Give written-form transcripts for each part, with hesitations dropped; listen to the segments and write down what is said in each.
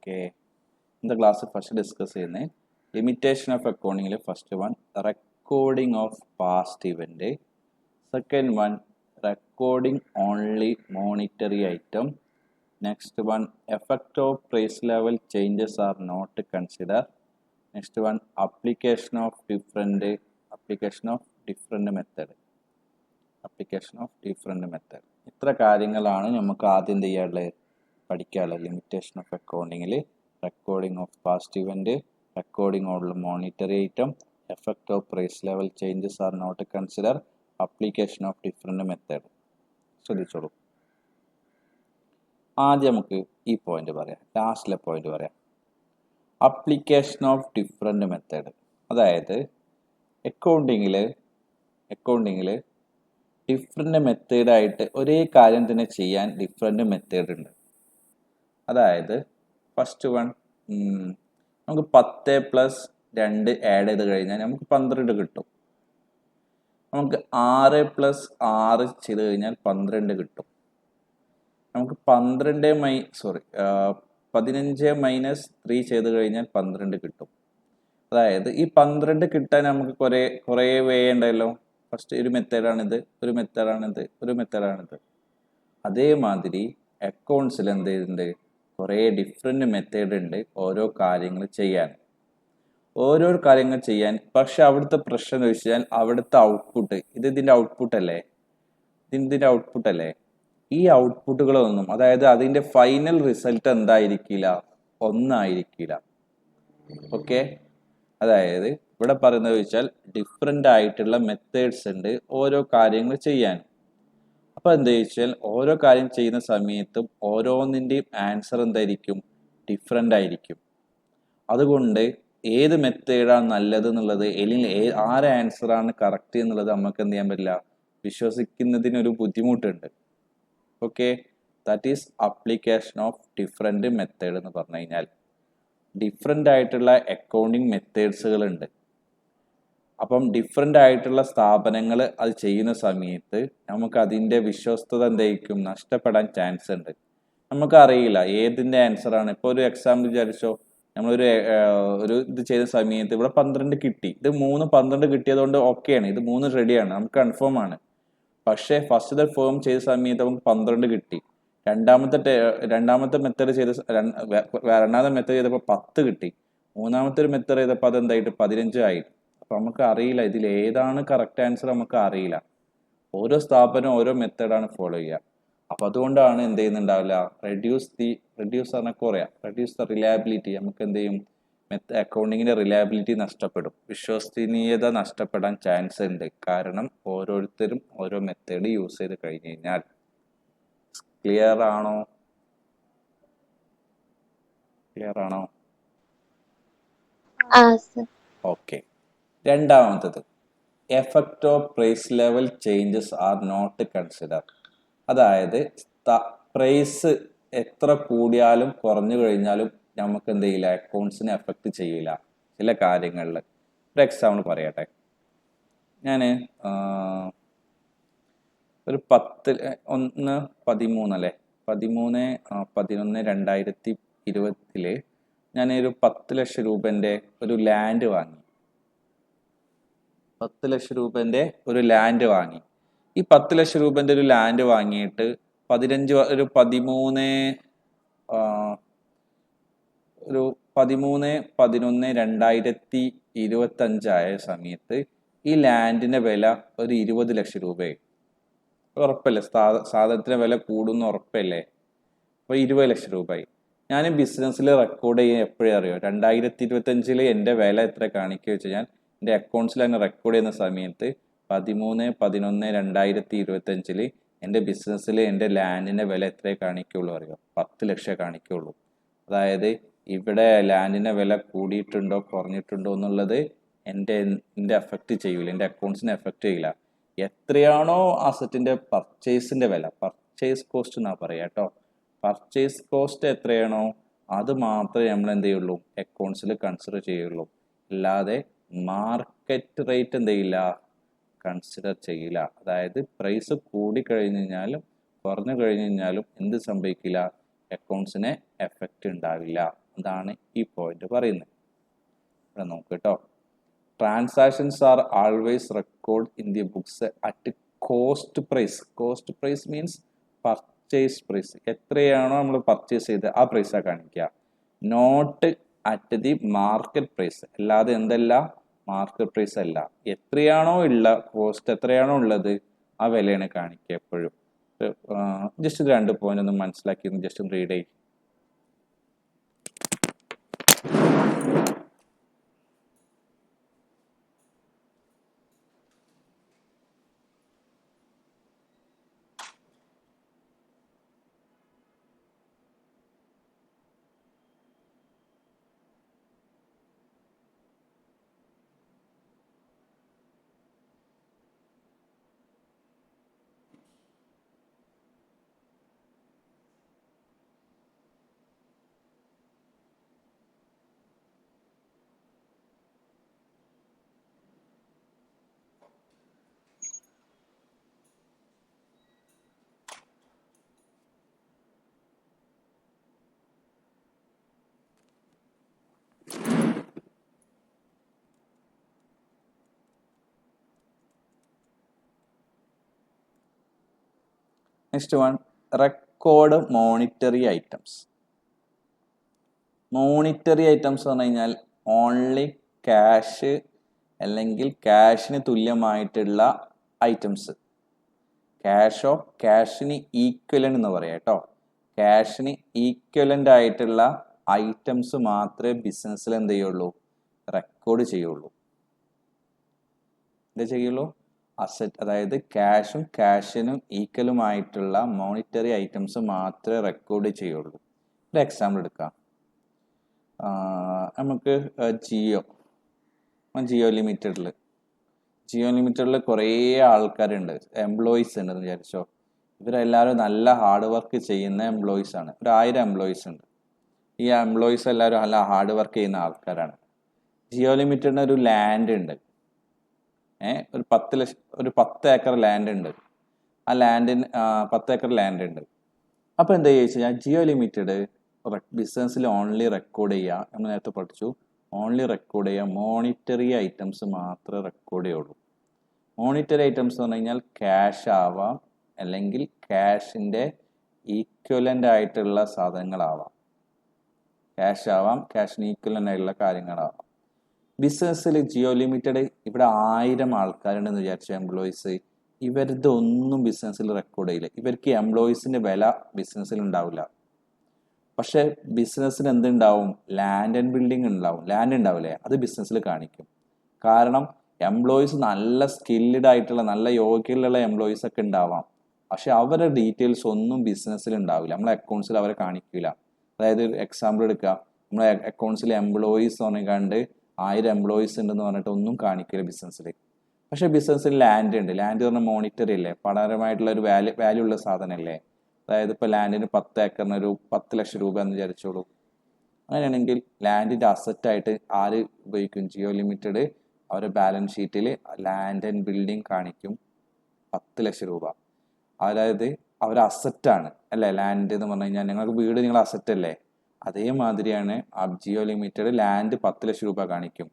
Okay, ഇന്നത്തെ class first discuss ചെയ്യുന്നത് limitation of അക്കൗണ്ടിങ്ങിൽ first one recording of past event, second one recording only monetary item, next one effect of price level changes are not consider, next one application of different method. ഇത്ര കാര്യങ്ങളാണ് നമുക്ക് ആദ്യം ചെയ്യാനുള്ളത്, പഠിക്കാനുള്ളത്. Limitation of അക്കൗണ്ടിങ്ങിൽ recording of past event, recording of monetary item, effect of price level changes are not consider, application of different method. ശ്രദ്ധിച്ചോളൂ. ആദ്യം നമുക്ക് ഈ പോയിന്റ് പറയാം, ലാസ്റ്റിലെ പോയിന്റ് പറയാം. അപ്ലിക്കേഷൻ ഓഫ് ഡിഫറെൻറ്റ് മെത്തേഡ്, അതായത് അക്കൗണ്ടിങ്ങിൽ ഡിഫറെൻറ്റ് മെത്തേഡായിട്ട് ഒരേ കാര്യം തന്നെ ചെയ്യാൻ ഡിഫറെൻറ്റ് മെത്തേഡ് ഉണ്ട്. അതായത് ഫസ്റ്റ് വൺ, നമുക്ക് 10+2 ആഡ് ചെയ്ത് കഴിഞ്ഞാൽ നമുക്ക് 12 കിട്ടും. നമുക്ക് 6+6 ചെയ്ത് കഴിഞ്ഞാൽ 12 കിട്ടും. നമുക്ക് 15-3 ചെയ്ത് കഴിഞ്ഞാൽ 12 കിട്ടും. അതായത് ഈ 12 കിട്ടാൻ നമുക്ക് കുറേ വേ ഉണ്ടല്ലോ. ഫസ്റ്റ് ഒരു മെത്തേഡാണിത്. അതേമാതിരി അക്കൗണ്ട്സിൽ എന്ത് ചെയ്തിട്ടുണ്ട്, കുറേ ഡിഫറെൻറ്റ് മെത്തേഡ് ഉണ്ട് ഓരോ കാര്യങ്ങൾ ചെയ്യാൻ. പക്ഷെ അവിടുത്തെ പ്രശ്നം എന്ന് വെച്ചാൽ അവിടുത്തെ ഔട്ട്പുട്ട്, ഇതിൻ്റെ ഔട്ട്പുട്ട് അല്ലേ, ഈ ഔട്ട്പുട്ടുകളൊന്നും, അതായത് അതിൻ്റെ ഫൈനൽ റിസൾട്ട് എന്തായിരിക്കില്ല, ഒന്നായിരിക്കില്ല. ഓക്കെ, അതായത് ഇവിടെ പറയുന്നത് വെച്ചാൽ ഡിഫറെൻ്റ് ആയിട്ടുള്ള മെത്തേഡ്സ് ഉണ്ട് ഓരോ കാര്യങ്ങൾ ചെയ്യാൻ. അപ്പോൾ എന്താ വെച്ചാൽ ഓരോ കാര്യം ചെയ്യുന്ന സമയത്തും ഓരോന്നിൻ്റെയും ആൻസർ എന്തായിരിക്കും, ഡിഫറെൻ്റ് ആയിരിക്കും. അതുകൊണ്ട് ഏത് മെത്തേഡാണ് നല്ലത് എന്നുള്ളത്, അല്ലെങ്കിൽ ആരെ ആൻസറാണ് കറക്റ്റ് എന്നുള്ളത് നമുക്ക് എന്ത് ചെയ്യാൻ പറ്റില്ല, വിശ്വസിക്കുന്നതിനൊരു ബുദ്ധിമുട്ടുണ്ട്. Okay, that is application of different method എന്ന് പറഞ്ഞു കഴിഞ്ഞാൽ ഡിഫറെൻ്റ് ആയിട്ടുള്ള അക്കൗണ്ടിങ് മെത്തേഡ്സുകളുണ്ട്. അപ്പം ഡിഫറെൻ്റ് ആയിട്ടുള്ള സ്ഥാപനങ്ങൾ അത് ചെയ്യുന്ന സമയത്ത് നമുക്ക് അതിൻ്റെ വിശ്വസ്തത എന്തായിരിക്കും, നഷ്ടപ്പെടാൻ ചാൻസ് ഉണ്ട്. നമുക്കറിയില്ല ഏതിൻ്റെ ആൻസറാണ്. ഇപ്പോൾ ഒരു എക്സാമ്പിൾ വിചാരിച്ചോ, നമ്മളൊരു ഇത് ചെയ്ത സമയത്ത് ഇവിടെ 12 കിട്ടി, ഇത് 12 കിട്ടിയതുകൊണ്ട് ഓക്കെയാണ്, ഇത് 3 റെഡിയാണ്, നമുക്ക് കൺഫേം ആണ്. പക്ഷേ ഫസ്റ്റ് ഫോം ചെയ്ത സമയത്ത് നമുക്ക് 12 കിട്ടി. രണ്ടാമത്തെ മെത്തേഡ് ചെയ്തപ്പോൾ 10 കിട്ടി. മൂന്നാമത്തെ ഒരു മെത്തേഡ് ചെയ്തപ്പോൾ അതെന്തായിട്ട് 15 ആയി. അപ്പം നമുക്ക് അറിയില്ല ഇതിൽ ഏതാണ് കറക്റ്റ് ആൻസർ, നമുക്ക് അറിയില്ല. ഓരോ സ്ഥാപനം ഓരോ മെത്തേഡാണ് ഫോളോ ചെയ്യുക. അപ്പം അതുകൊണ്ടാണ് എന്ത് ചെയ്യുന്നുണ്ടാവില്ല, റെഡ്യൂസ് ദ റിലയബിലിറ്റി. നമുക്ക് എന്ത് ചെയ്യും, അക്കൗണ്ടിങ്ങിന്റെ റിലയബിലിറ്റി നഷ്ടപ്പെടും, വിശ്വസനീയത നഷ്ടപ്പെടാൻ ചാൻസ് ഉണ്ട്. കാരണം ഓരോരുത്തരും ഓരോ മെത്തേഡ് യൂസ് ചെയ്ത് കഴിഞ്ഞ് കഴിഞ്ഞാൽ. ക്ലിയർ ആണോ? ഓക്കെ. രണ്ടാമത്തത് effect of price level changes are not consider. അതായത് പ്രൈസ് എത്ര കൂടിയാലും കുറഞ്ഞു കഴിഞ്ഞാലും നമുക്ക് എന്ത് ചെയ്യില്ല, അക്കൗണ്ട്സിനെ എഫക്റ്റ് ചെയ്യില്ല ചില കാര്യങ്ങളിൽ. ഒരു എക്സാമ്പിൾ പറയട്ടെ. ഞാൻ ഒരു 13/11/2020 ഞാനൊരു 10 ലക്ഷം രൂപൻ്റെ ഒരു ലാൻഡ് വാങ്ങി. 10 ലക്ഷം രൂപൻ്റെ ഒരു ലാൻഡ് വാങ്ങി. ഈ 10 ലക്ഷം രൂപൻ്റെ ഒരു ലാൻഡ് വാങ്ങിയിട്ട് 13/11/2025 ആയ സമയത്ത് ഈ ലാൻഡിന്റെ വില ഒരു 20 ലക്ഷം രൂപയായി. ഉറപ്പല്ലേ, സാധനത്തിന്റെ വില കൂടുന്ന ഉറപ്പല്ലേ. അപ്പോൾ 20 ലക്ഷം രൂപയായി. ഞാൻ ബിസിനസ്സിൽ റെക്കോർഡ് ചെയ്യാൻ എപ്പോഴും അറിയോ, 2025 എൻ്റെ വില എത്ര കാണിക്കുക വെച്ച് കഴിഞ്ഞാൽ എൻ്റെ അക്കൗണ്ട്സിൽ തന്നെ റെക്കോർഡ് ചെയ്യുന്ന സമയത്ത് 13/11/2025 എൻ്റെ ബിസിനസ്സിൽ എൻ്റെ ലാൻഡിൻ്റെ വില എത്രയേ കാണിക്കുള്ളൂ അറിയോ, 10 ലക്ഷം കാണിക്കുള്ളൂ. അതായത് ഇവിടെ ലാൻഡിൻ്റെ വില കൂടിയിട്ടുണ്ടോ കുറഞ്ഞിട്ടുണ്ടോ എന്നുള്ളത് എൻ്റെ എഫക്റ്റ് ചെയ്യില്ല, എൻ്റെ അക്കൗണ്ട്സിനെ എഫക്റ്റ് ചെയ്യില്ല. എത്രയാണോ അസറ്റിൻ്റെ പർച്ചേസിൻ്റെ വില, പർച്ചേസ് കോസ്റ്റ് എന്നാ പറയുക കേട്ടോ, പർച്ചേസ് കോസ്റ്റ് എത്രയാണോ അത് മാത്രമേ നമ്മൾ എന്ത് ചെയ്യുള്ളൂ, അക്കൗണ്ട്സിൽ കൺസിഡർ ചെയ്യുള്ളൂ. അല്ലാതെ മാർക്കറ്റ് റേറ്റ് എന്ത് ചെയ്യില്ല, കൺസിഡർ ചെയ്യില്ല. അതായത് പ്രൈസ് കൂടിക്കഴിഞ്ഞു കഴിഞ്ഞാലും കുറഞ്ഞു കഴിഞ്ഞു കഴിഞ്ഞാലും എന്ത് സംഭവിക്കില്ല, അക്കൗണ്ട്സിനെ എഫക്റ്റ് ഉണ്ടാവില്ല. അതാണ് ഈ പോയിന്റ് പറയുന്നത്. ഇവിടെ നോക്ക് കേട്ടോ. Transactions are always record in the books at cost price. Cost price means purchase price. എത്രയാണോ നമ്മൾ പർച്ചേസ് ചെയ്ത് ആ പ്രൈസാണ് കാണിക്കുക. Not at the market price. അല്ലാതെ എന്തല്ല, മാർക്കറ്റ് പ്രൈസ് അല്ല. എത്രയാണോ ഉള്ള കോസ്റ്റ്, എത്രയാണോ ഉള്ളത് ആ വിലയാണ് കാണിക്കുക എപ്പോഴും. ജസ്റ്റ് 2 പോയിന്റ് ഒന്ന് മനസ്സിലാക്കി ജസ്റ്റ് ഒന്ന് റീഡ് ചെയ്യും. Next one, record monetary items. Monetary items എന്ന് പറഞ്ഞു കഴിഞ്ഞാൽ ഓൺലി ക്യാഷ് അല്ലെങ്കിൽ ക്യാഷിന് തുല്യമായിട്ടുള്ള ഐറ്റംസ്. ക്യാഷോ ക്യാഷിന് ഈക്വലൻ്റ് എന്ന് പറയാം കേട്ടോ. ക്യാഷിന് ഈക്വലൻ്റ് ആയിട്ടുള്ള ഐറ്റംസ് മാത്രമേ ബിസിനസ്സിൽ എന്ത് ചെയ്യുള്ളൂ, റെക്കോർഡ് ചെയ്യുള്ളൂ. എന്താ ചെയ്യുള്ളൂ? അസറ്റ്, അതായത് ക്യാഷും ക്യാഷിനും ഈക്വലുമായിട്ടുള്ള മോണിറ്ററി ഐറ്റംസ് മാത്രമേ റെക്കോർഡ് ചെയ്യുള്ളൂ. ഒരു എക്സാമ്പിൾ എടുക്കാം. നമുക്ക് ജിയോ ലിമിറ്റഡിൽ കുറേ ആൾക്കാരുണ്ട്, എംപ്ലോയീസ് ഉണ്ടെന്ന് വിചാരിച്ചോ. ഇവരെല്ലാവരും നല്ല ഹാർഡ് വർക്ക് ചെയ്യുന്ന എംപ്ലോയീസ് ആണ്. 1000 എംപ്ലോയീസ് ഉണ്ട്. ഈ എംപ്ലോയീസ് എല്ലാവരും നല്ല ഹാർഡ് വർക്ക് ചെയ്യുന്ന ആൾക്കാരാണ്. ജിയോ ലിമിറ്റഡിന് ഒരു ലാൻഡ് ഉണ്ട്, ഒരു 10 ഏക്കർ ലാൻഡ് ഉണ്ട്. ആ ലാൻഡിന് 10 ഏക്കർ ലാൻഡ് ഉണ്ട്. അപ്പോൾ എന്താ ചോദിച്ചു കഴിഞ്ഞാൽ ജിയോ ലിമിറ്റഡ് ബിസിനസ്സിൽ ഓൺലി റെക്കോർഡ് ചെയ്യുക, നമ്മൾ നേരത്തെ പഠിച്ചു, ഓൺലി റെക്കോർഡ് ചെയ്യുക മോണിറ്ററി ഐറ്റംസ് മാത്രമേ റെക്കോർഡ് ചെയ്യുള്ളൂ. മോണിറ്ററി ഐറ്റംസ് എന്ന് പറഞ്ഞു കഴിഞ്ഞാൽ ക്യാഷ് ആവാം, അല്ലെങ്കിൽ ക്യാഷിൻ്റെ ഈക്വലൻ്റ് ആയിട്ടുള്ള സാധനങ്ങളാവാം. ക്യാഷ് ആവാം, ക്യാഷിന് ഈക്വലൻ്റ് ആയിട്ടുള്ള കാര്യങ്ങളാവാം. ബിസിനസ്സിൽ ജിയോ ലിമിറ്റഡ് ഇവിടെ 1000 ആൾക്കാരുണ്ടെന്ന് വിചാരിച്ച എംപ്ലോയീസ്, ഇവരുടെ ഒന്നും ബിസിനസ്സിൽ റെക്കോർഡ് ചെയ്യില്ല. ഇവർക്ക് എംപ്ലോയീസിന്റെ വില ബിസിനസ്സിൽ ഉണ്ടാവില്ല. പക്ഷെ ബിസിനസ്സിന് എന്തുണ്ടാവും? ലാൻഡ് ആൻഡ് ബിൽഡിംഗ് ഉണ്ടാവും. ലാൻഡ് ഉണ്ടാവില്ലേ, അത് ബിസിനസ്സിൽ കാണിക്കും. കാരണം എംപ്ലോയീസ് നല്ല സ്കിൽഡ് ആയിട്ടുള്ള നല്ല യോഗ്യതയുള്ള എംപ്ലോയീസ് ഒക്കെ ഉണ്ടാവാം. പക്ഷെ അവരുടെ ഡീറ്റെയിൽസ് ഒന്നും ബിസിനസ്സിൽ ഉണ്ടാവില്ല, നമ്മളെ അക്കൗണ്ട്സിൽ അവരെ കാണിക്കില്ല. അതായത് എക്സാമ്പിൾ എടുക്കുക, നമ്മളെ അക്കൗണ്ട്സിൽ എംപ്ലോയീസ് പറഞ്ഞാണ്ട് 1000 എംപ്ലോയീസ് ഉണ്ടെന്ന് പറഞ്ഞിട്ട് ഒന്നും കാണിക്കില്ല ബിസിനസ്സിൽ. പക്ഷെ ബിസിനസ്സിൽ ലാൻഡ് ഉണ്ട്. ലാൻഡ് പറഞ്ഞാൽ മോണിറ്ററി അല്ലേ, പഠനപരമായിട്ടുള്ള ഒരു വാല്യൂ ഉള്ള സാധനമല്ലേ. അതായത് ഇപ്പോൾ ലാൻഡിന് 10 ഏക്കറിന് ഒരു 10 ലക്ഷം രൂപ എന്ന് വിചാരിച്ചോളൂ. അങ്ങനെയാണെങ്കിൽ ലാൻഡിന്റെ അസറ്റായിട്ട് ആര് ഉപയോഗിക്കും? ജിയോ ലിമിറ്റഡ് അവരുടെ ബാലൻസ് ഷീറ്റിൽ ലാൻഡ് ആൻഡ് ബിൽഡിംഗ് കാണിക്കും 10 ലക്ഷം രൂപ. അതായത് അവർ അസറ്റാണ് അല്ലേ. ലാൻഡ് എന്ന് പറഞ്ഞു കഴിഞ്ഞാൽ നിങ്ങൾക്ക് വീട് നിങ്ങളുടെ അസറ്റ് അല്ലേ, അതേമാതിരിയാണ് ജിയോ ലിമിറ്റഡ് ലാൻഡ് 10 ലക്ഷം രൂപ കാണിക്കും.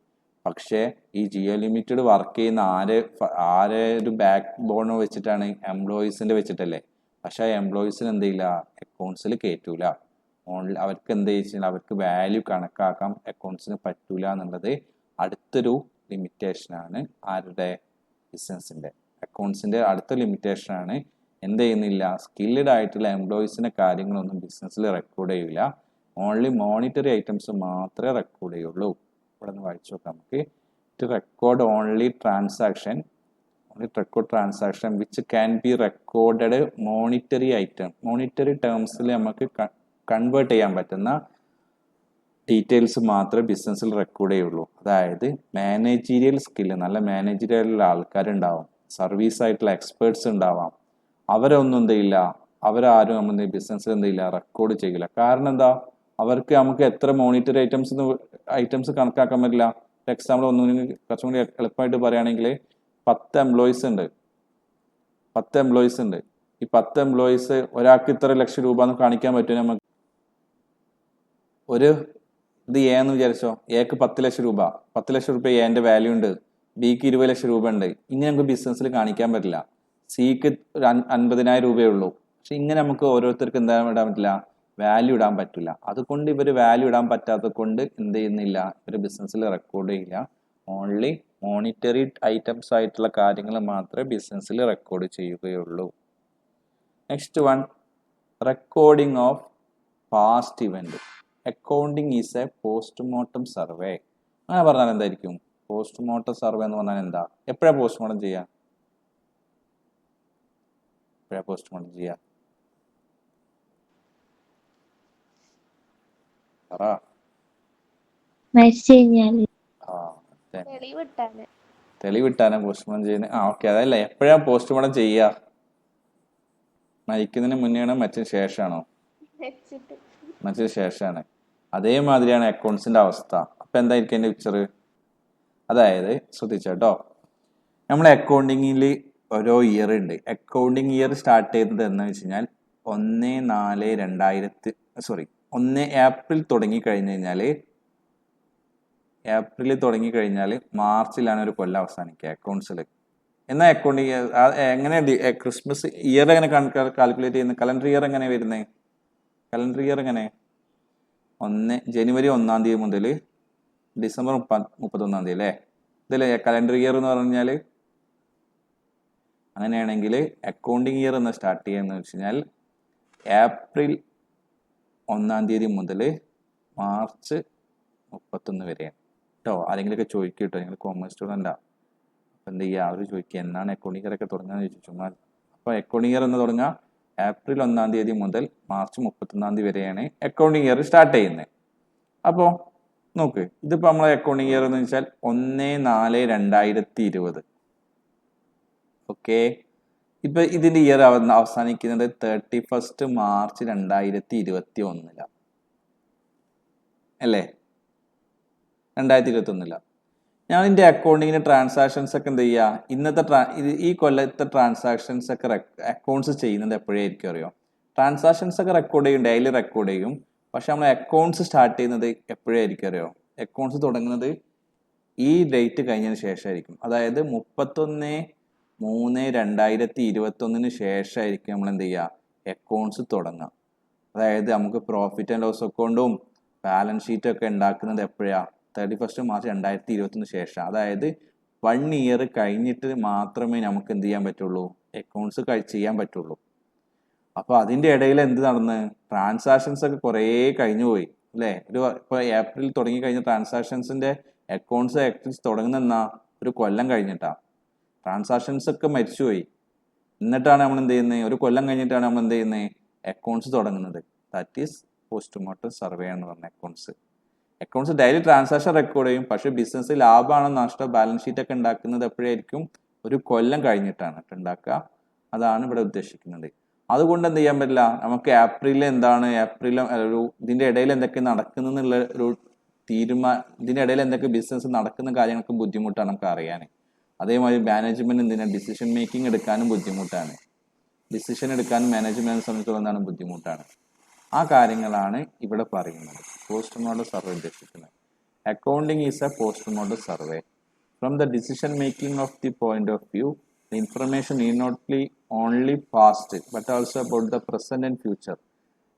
പക്ഷേ ഈ ജിയോ ലിമിറ്റഡ് വർക്ക് ചെയ്യുന്ന ആരെ ഒരു ബാക്ക് ബോൺ വെച്ചിട്ടാണ്? എംപ്ലോയീസിന്റെ വെച്ചിട്ടല്ലേ. പക്ഷെ ആ എംപ്ലോയീസിന് എന്ത് ചെയ്യില്ല, അക്കൗണ്ട്സിൽ കയറ്റൂല. അവർക്ക് എന്ത് വെച്ചാൽ അവർക്ക് വാല്യൂ കണക്കാക്കാൻ അക്കൗണ്ട്സിന് പറ്റൂല എന്നുള്ളത് അടുത്തൊരു ലിമിറ്റേഷനാണ്. ആരുടെ? ബിസിനസിന്റെ. അക്കൗണ്ട്സിന്റെ അടുത്ത ലിമിറ്റേഷനാണ്. എന്ത് ചെയ്യുന്നില്ല, സ്കിൽഡ് ആയിട്ടുള്ള എംപ്ലോയീസിന്റെ കാര്യങ്ങളൊന്നും ബിസിനസ്സിൽ റെക്കോർഡ് ചെയ്യില്ല. ഓൺലി മോണിറ്ററി ഐറ്റംസ് മാത്രമേ റെക്കോർഡ് ചെയ്യുള്ളൂ. ഇവിടെ നിന്ന് വായിച്ചു നോക്കാം നമുക്ക്. To record only transaction which can be recorded monetary item. Monetary ടേംസിൽ നമുക്ക് കൺവേർട്ട് ചെയ്യാൻ പറ്റുന്ന ഡീറ്റെയിൽസ് മാത്രമേ ബിസിനസ്സിൽ റെക്കോർഡ് ചെയ്യുള്ളൂ. അതായത് മാനേജീരിയൽ സ്കില്ല്, നല്ല മാനേജീരിയൽ ആൾക്കാരുണ്ടാവും, സർവീസ് ആയിട്ടുള്ള എക്സ്പേർട്സ് ഉണ്ടാവാം. അവരൊന്നും എന്ത് ചെയ്യില്ല, അവരാരും നമ്മൾ ബിസിനസ്സിൽ എന്ത് ചെയ്യില്ല, റെക്കോർഡ് ചെയ്യില്ല. കാരണം എന്താ? അവർക്ക് നമുക്ക് എത്ര മോണിറ്ററി ഐറ്റംസ് കണക്കാക്കാൻ പറ്റില്ല. എക്സാമ്പിൾ കുറച്ചും കൂടി എളുപ്പമായിട്ട് പറയുകയാണെങ്കിൽ 10 എംപ്ലോയീസ് ഉണ്ട്. ഈ 10 എംപ്ലോയീസ് ഒരാൾക്ക് ഇത്ര ലക്ഷം രൂപ എന്ന് കാണിക്കാൻ പറ്റും നമുക്ക്. ഇത് എ എന്ന് വിചാരിച്ചോ, എക്ക് 10 ലക്ഷം രൂപ, 10 ലക്ഷം രൂപ എന്റെ വാല്യൂ ഉണ്ട്, ബിക്ക് 20 ലക്ഷം രൂപ ഉണ്ട്. ഇങ്ങനെ നമുക്ക് ബിസിനസ്സിൽ കാണിക്കാൻ പറ്റില്ല. സിക്ക് 50,000 രൂപയേ ഉള്ളൂ. പക്ഷെ ഇങ്ങനെ നമുക്ക് ഓരോരുത്തർക്ക് എന്താ ഇടാൻ പറ്റില്ല, വാല്യൂ ഇടാൻ പറ്റില്ല. അതുകൊണ്ട് ഇവർ വാല്യൂ ഇടാൻ പറ്റാത്തത് കൊണ്ട് എന്ത് ചെയ്യുന്നില്ല, ഇവർ ബിസിനസ്സിൽ റെക്കോർഡ് ചെയ്യില്ല. ഓൺലി മോണിറ്ററി ഐറ്റംസ് ആയിട്ടുള്ള കാര്യങ്ങൾ മാത്രമേ ബിസിനസ്സിൽ റെക്കോർഡ് ചെയ്യുകയുള്ളൂ. Next one, recording of past event. Accounting is a postmortem survey. അങ്ങനെ പറഞ്ഞാൽ എന്തായിരിക്കും? പോസ്റ്റ്മോർട്ടം സർവേ എന്ന് പറഞ്ഞാൽ എന്താ? എപ്പോഴാ പോസ്റ്റ്മോർട്ടം ചെയ്യാ? എപ്പോഴാ പോസ്റ്റ്മോർട്ടം ചെയ്യാ? പറ. തെളിവിട്ടാണ് പോസ്റ്റ്മോർട്ടം ചെയ്യുന്നത്. ഓക്കെ, അതല്ല, എപ്പോഴാ പോസ്റ്റ്മോർട്ടം ചെയ്യാ? മരിക്കുന്നതിന് മുന്നെയാണോ മരിച്ചതിന് ശേഷമാണോ? മരിച്ചതിന് ശേഷമാണ്. അതേമാതിരിയാണ് അക്കൗണ്ട്സിന്റെ അവസ്ഥ. അപ്പൊ എന്തായിരിക്കും അതിന്റെ പിക്ചർ? അതായത് ശ്രദ്ധിച്ചോ, നമ്മളെ അക്കൗണ്ടിങ്ങിൽ ഓരോ ഇയർ ഉണ്ട്. അക്കൗണ്ടിങ് ഇയർ സ്റ്റാർട്ട് ചെയ്തത് എന്ന് വെച്ച് കഴിഞ്ഞാൽ 1 ഏപ്രിൽ തുടങ്ങി കഴിഞ്ഞാൽ മാർച്ചിലാണ് ഒരു കൊല്ലം അവസാനിക്കുക അക്കൗണ്ട്സിൽ. എന്നാൽ അക്കൗണ്ടിങ് എങ്ങനെ ക്രിസ്മസ് ഇയർ എങ്ങനെ കാൽക്കുലേറ്റ് ചെയ്യുന്നത്? കലണ്ടർ ഇയർ എങ്ങനെ വരുന്നത്? കലണ്ടർ ഇയർ എങ്ങനെ? ജനുവരി 1 തീയതി മുതൽ ഡിസംബർ 31 തീയതി അല്ലേ? ഇതല്ലേ കലണ്ടർ ഇയർ എന്ന് പറഞ്ഞാൽ? അങ്ങനെയാണെങ്കിൽ അക്കൗണ്ടിങ് ഇയർ എന്ന് സ്റ്റാർട്ട് ചെയ്യുന്നത് വെച്ച് കഴിഞ്ഞാൽ ഏപ്രിൽ 1 തീയതി മുതൽ മാർച്ച് 31 വരെയാണ് കേട്ടോ. ആരെങ്കിലുമൊക്കെ ചോദിക്കും കേട്ടോ, നിങ്ങൾ കോമേഴ്സ് സ്റ്റുഡൻ്റാ, അപ്പം എന്ത് ചെയ്യുക, അവർ ചോദിക്കുക എന്നാണ് അക്കൗണ്ടിങ് ഇയർ ഒക്കെ തുടങ്ങുകയെന്ന് ചോദിച്ചു ചുമ്മാ. അപ്പോൾ അക്കൗണ്ടിങ് ഇയർ എന്ന് തുടങ്ങുക ഏപ്രിൽ 1 തീയതി മുതൽ മാർച്ച് 31 തീയതി വരെയാണ് അക്കൗണ്ടിങ് ഇയർ സ്റ്റാർട്ട് ചെയ്യുന്നത്. അപ്പോൾ നോക്ക്, ഇതിപ്പോൾ നമ്മളെ അക്കൗണ്ടിങ് ഇയർ എന്ന് വെച്ചാൽ 1/4/2020. ഓക്കെ, ഇപ്പൊ ഇതിന്റെ ഇയർ അവസാനിക്കുന്നത് 31 മാർച്ച് 2021 അല്ലേ? 2021. ഞാൻ ഇതിന്റെ അക്കൗണ്ടിങ്ങിന് ട്രാൻസാക്ഷൻസ് ഒക്കെ എന്ത് ചെയ്യുക, ഈ കൊല്ലത്തെ ട്രാൻസാക്ഷൻസ് ഒക്കെ അക്കൗണ്ട്സ് ചെയ്യുന്നത് എപ്പോഴായിരിക്കും അറിയോ? ട്രാൻസാക്ഷൻസ് ഒക്കെ റെക്കോർഡ് ചെയ്യും, ഡെയിലി റെക്കോർഡ് ചെയ്യും. പക്ഷെ നമ്മൾ അക്കൗണ്ട്സ് സ്റ്റാർട്ട് ചെയ്യുന്നത് എപ്പോഴായിരിക്കും അറിയോ? അക്കൗണ്ട്സ് തുടങ്ങുന്നത് ഈ ഡേറ്റ് കഴിഞ്ഞതിന് ശേഷമായിരിക്കും. അതായത് 31/3/2021 ശേഷമായിരിക്കും നമ്മൾ എന്ത് ചെയ്യുക, അക്കൗണ്ട്സ് തുടങ്ങുക. അതായത് നമുക്ക് പ്രോഫിറ്റ് ആൻഡ് ലോസ് അക്കൗണ്ടും ബാലൻസ് ഷീറ്റും ഒക്കെ ഉണ്ടാക്കുന്നത് എപ്പോഴാണ്? 31 മാർച്ച് 2021 ശേഷം. അതായത് 1 ഇയർ കഴിഞ്ഞിട്ട് മാത്രമേ നമുക്ക് എന്ത് ചെയ്യാൻ പറ്റുള്ളൂ, അക്കൗണ്ട്സ് ചെയ്യാൻ പറ്റുള്ളൂ. അപ്പോൾ അതിൻ്റെ ഇടയിൽ എന്ത് നടന്ന്, ട്രാൻസാക്ഷൻസ് ഒക്കെ കുറേ കഴിഞ്ഞു പോയി അല്ലേ? ഇപ്പോൾ ഏപ്രിൽ തുടങ്ങി കഴിഞ്ഞ ട്രാൻസാക്ഷൻസിന്റെ അക്കൗണ്ട്സ് തുടങ്ങുന്ന ഒരു കൊല്ലം കഴിഞ്ഞിട്ടാണ്. ട്രാൻസാക്ഷൻസ് ഒക്കെ മരിച്ചുപോയി. എന്നിട്ടാണ് നമ്മൾ എന്ത് ചെയ്യുന്നത്, ഒരു കൊല്ലം കഴിഞ്ഞിട്ടാണ് നമ്മൾ എന്ത് ചെയ്യുന്നത്, അക്കൗണ്ട്സ് തുടങ്ങുന്നത്. ദാറ്റ് ഈസ് പോസ്റ്റ്മോർട്ടം സർവേ എന്ന് പറഞ്ഞ അക്കൗണ്ട്സ് ഡെയിലി ട്രാൻസാക്ഷൻ റെക്കോർഡ് ചെയ്യും. പക്ഷെ ബിസിനസ് ലാഭമാണോ നഷ്ടം, ബാലൻസ് ഷീറ്റ് ഒക്കെ ഉണ്ടാക്കുന്നത് എപ്പോഴായിരിക്കും? ഒരു കൊല്ലം കഴിഞ്ഞിട്ടാണ് ഉണ്ടാക്കുക. അതാണ് ഇവിടെ ഉദ്ദേശിക്കുന്നത്. അതുകൊണ്ട് എന്ത് ചെയ്യാൻ പറ്റില്ല, നമുക്ക് ഏപ്രിലിൽ ഇതിന്റെ ഇടയിൽ എന്തൊക്കെ നടക്കുന്നുള്ള ഒരു ഇതിന്റെ ഇടയിൽ എന്തൊക്കെ ബിസിനസ് നടക്കുന്ന കാര്യങ്ങൾക്ക് ബുദ്ധിമുട്ടാണ് നമുക്ക് അറിയാൻ. അതേമാതിരി മാനേജ്മെന്റ് എന്തിനാണ്, ഡിസിഷൻ മേക്കിംഗ് എടുക്കാനും ബുദ്ധിമുട്ടാണ്. ഡിസിഷൻ എടുക്കാനും മാനേജ്മെന്റിനെ സംബന്ധിച്ചിടത്തോളം ബുദ്ധിമുട്ടാണ്. ആ കാര്യങ്ങളാണ് ഇവിടെ പറയുന്നത് പോസ്റ്റ്മോർട്ടം സർവേ ഉദ്ദേശിക്കുന്നത്. Accounting is a postmortem survey. From the decision making of the point of view, the information need not be only past but also about the present and future.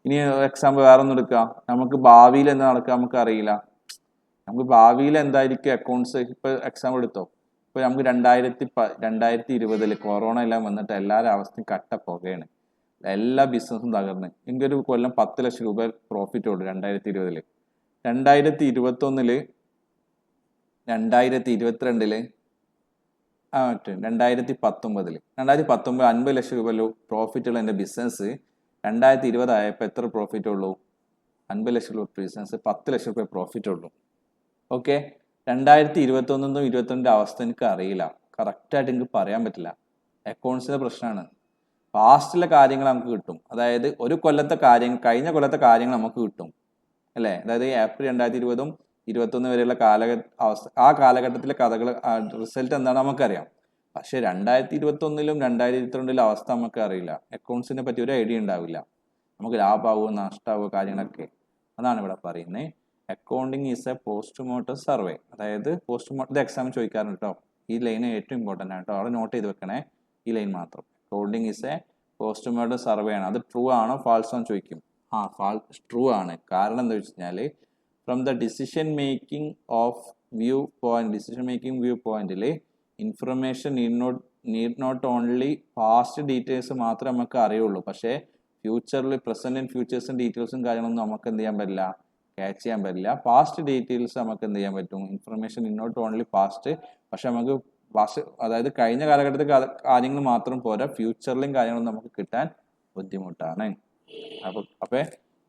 ഇനി എക്സാമ്പിൾ വേറെ ഒന്നും എടുക്കുക, നമുക്ക് ഭാവിയിൽ എന്താ നടക്കുക നമുക്ക് അറിയില്ല. നമുക്ക് ഭാവിയിൽ എന്തായിരിക്കും അക്കൗണ്ട്സ്, ഇപ്പൊ എക്സാമ്പിൾ എടുത്തോ, ഇപ്പൊ നമുക്ക് 2020 കൊറോണ എല്ലാം വന്നിട്ട് എല്ലാവരും അവസ്ഥയും കട്ടപ്പോകയാണ്. എല്ലാ ബിസിനസ്സും തകർന്ന്. എനിക്കൊരു കൊല്ലം 10 ലക്ഷം രൂപ പ്രോഫിറ്റ് ഉള്ളൂ 2020. 2021 2022 2019 50 ലക്ഷം രൂപ പ്രോഫിറ്റ് ഉള്ള എൻ്റെ ബിസിനസ് 2020 ആയപ്പോൾ എത്ര പ്രോഫിറ്റ് ഉള്ളൂ? 50 ലക്ഷം രൂപ ബിസിനസ് 10 ലക്ഷം രൂപ പ്രോഫിറ്റ് ഉള്ളൂ. ഓക്കെ, 2021 22 അവസ്ഥ എനിക്ക് അറിയില്ല, കറക്റ്റായിട്ട് എനിക്ക് പറയാൻ പറ്റില്ല. അക്കൗണ്ട്സിന്റെ പ്രശ്നമാണ്. പാസ്റ്റിലെ കാര്യങ്ങൾ നമുക്ക് കിട്ടും. അതായത് ഒരു കൊല്ലത്തെ കഴിഞ്ഞ കൊല്ലത്തെ കാര്യങ്ങൾ നമുക്ക് കിട്ടും അല്ലേ? അതായത് ഏപ്രിൽ 2020 21 വരെയുള്ള അവസ്ഥ, ആ കാലഘട്ടത്തിലെ റിസൾട്ട് എന്താണ് നമുക്കറിയാം. പക്ഷെ 2021 2022 അവസ്ഥ നമുക്ക് അറിയില്ല. അക്കൗണ്ട്സിനെ പറ്റി ഒരു ഐഡിയ ഉണ്ടാവില്ല. നമുക്ക് ലാഭമാവുമോ നഷ്ടമാവുമോ കാര്യങ്ങളൊക്കെ, അതാണ് ഇവിടെ പറയുന്നത്. Accounting is a postmortem survey. അതായത് പോസ്റ്റ്മോർട്ടം ഇത് എക്സാമിന് ചോദിക്കാറുണ്ട് കേട്ടോ. ഈ ലൈൻ ഏറ്റവും ഇമ്പോർട്ടൻ്റ് ആണ് കേട്ടോ. അവിടെ നോട്ട് ചെയ്ത് വെക്കണേ ഈ ലൈൻ മാത്രം. Accounting is a postmortem survey ആണ്. അത് ട്രൂ ആണോ ഫാൾസോ എന്ന് ചോദിക്കും. ട്രൂ ആണ്. കാരണം എന്താ വെച്ച് കഴിഞ്ഞാൽ from the decision making view പോയിന്റിൽ information need not only past details മാത്രമേ നമുക്ക് അറിയുള്ളൂ. പക്ഷേ ഫ്യൂച്ചറിൽ പ്രസന്റ് ആൻഡ് ഫ്യൂച്ചേഴ്സും ഡീറ്റെയിൽസും കാര്യങ്ങളൊന്നും നമുക്ക് എന്ത് ചെയ്യാൻ പറ്റില്ല, ക്യാച്ച് ചെയ്യാൻ പറ്റില്ല. പാസ്റ്റ് ഡീറ്റെയിൽസ് നമുക്ക് എന്ത് ചെയ്യാൻ പറ്റും, ഇൻഫർമേഷൻ നോട്ട് ഓൺലി പാസ്റ്റ്. പക്ഷെ നമുക്ക് അതായത് കഴിഞ്ഞ കാലഘട്ടത്തിൽ കാര്യങ്ങൾ മാത്രം പോരാ, ഫ്യൂച്ചറിലും കാര്യങ്ങളും നമുക്ക് കിട്ടാൻ ബുദ്ധിമുട്ടാണ്. അപ്പൊ